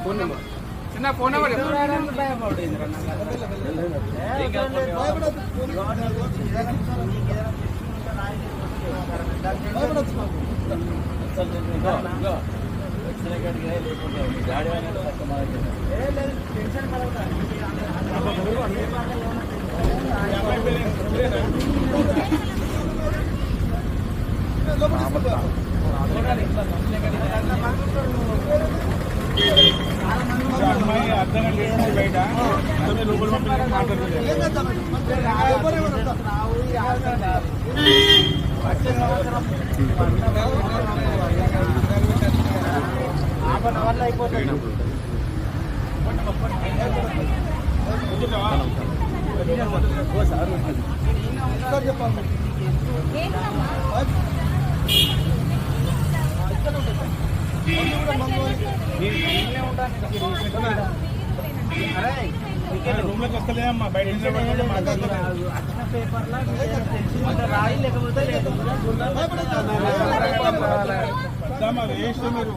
Phone number చిన్న phone number అమ్మాయి అర్థం చేసిన బయట లోపల వల్ల అయిపోతుంది. రూమ్ లోకి వస్తలేదమ్మా బయట రాయి లేకపోతే వేస్ట్ మీరు